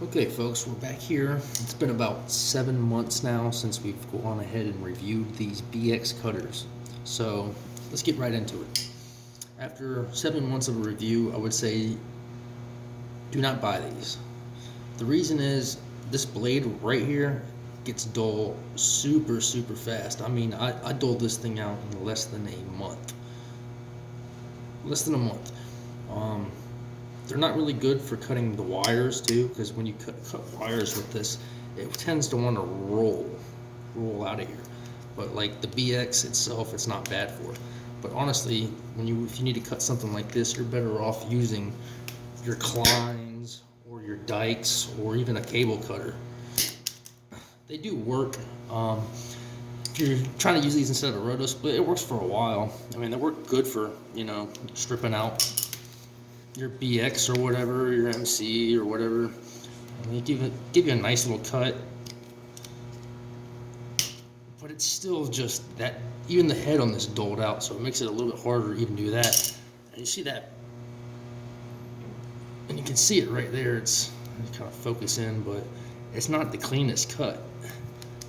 Okay, folks, we're back here. It's been about 7 months now since we've gone ahead and reviewed these BX cutters. So let's get right into it. After 7 months of a review, I would say do not buy these. The reason is this blade right here gets dull super fast. I mean, I dulled this thing out in less than a month. Less than a month. They're not really good for cutting the wires too, because when you cut wires with this, it tends to want to roll out of here. But like the BX itself, it's not bad for it. But honestly, if you need to cut something like this, you're better off using your Kleins or your Dykes or even a cable cutter. They do work. If you're trying to use these instead of a roto split, it works for a while. I mean, they work good for stripping out your BX or whatever, your MC or whatever. I mean, give you a nice little cut, but it's still just that. Even the head on this dulled out, so it makes it a little bit harder to even do that. And you see that, and you can see it right there. It's kind of focus in, but it's not the cleanest cut.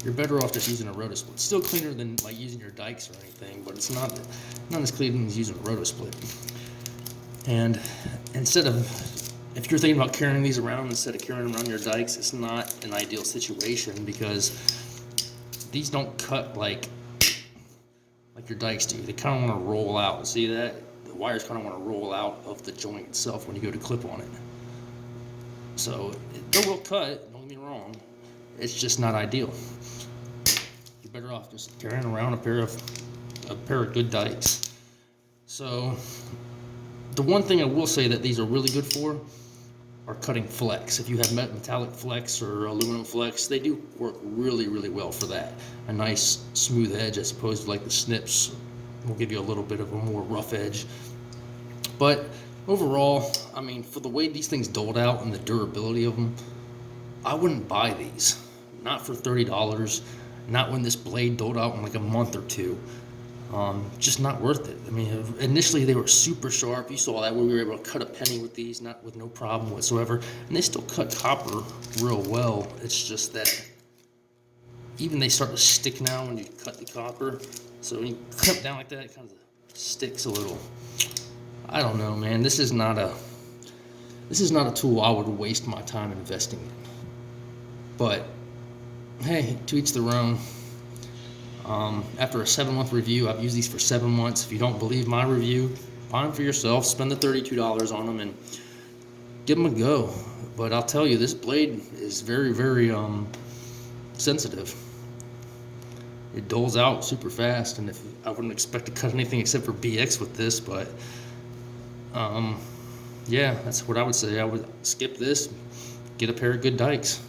You're better off just using a roto split. It's still cleaner than like using your Dykes or anything, but it's not as clean as using a roto split. And instead of, if you're thinking about carrying these around instead of carrying around your Dykes, it's not an ideal situation because these don't cut like your Dykes do. They kind of want to roll out. See that? The wires kind of want to roll out of the joint itself when you go to clip on it. So they will cut, don't get me wrong. It's just not ideal. You're better off just carrying around a pair of good Dykes. So the one thing I will say that these are really good for are cutting flex. If you have metallic flex or aluminum flex, they do work really well for that. A nice smooth edge as opposed to like the snips will give you a little bit of a more rough edge. But overall, I mean, for the way these things doled out and the durability of them, I wouldn't buy these. Not for $30. Not when this blade doled out in like a month or two. Just not worth it. I mean, initially they were super sharp. You saw that we were able to cut a penny with these, not with no problem whatsoever. And they still cut copper real well. It's just that even they start to stick now when you cut the copper. So when you cut down like that, it kind of sticks a little. I don't know, man. This is not a tool I would waste my time investing in. But hey, to each their own. After a 7-month review, I've used these for 7 months. If you don't believe my review, buy them for yourself. Spend the $32 on them and give them a go. But I'll tell you, this blade is very sensitive. It dulls out super fast, and I wouldn't expect to cut anything except for BX with this. But yeah, that's what I would say. I would skip this, get a pair of good Dykes.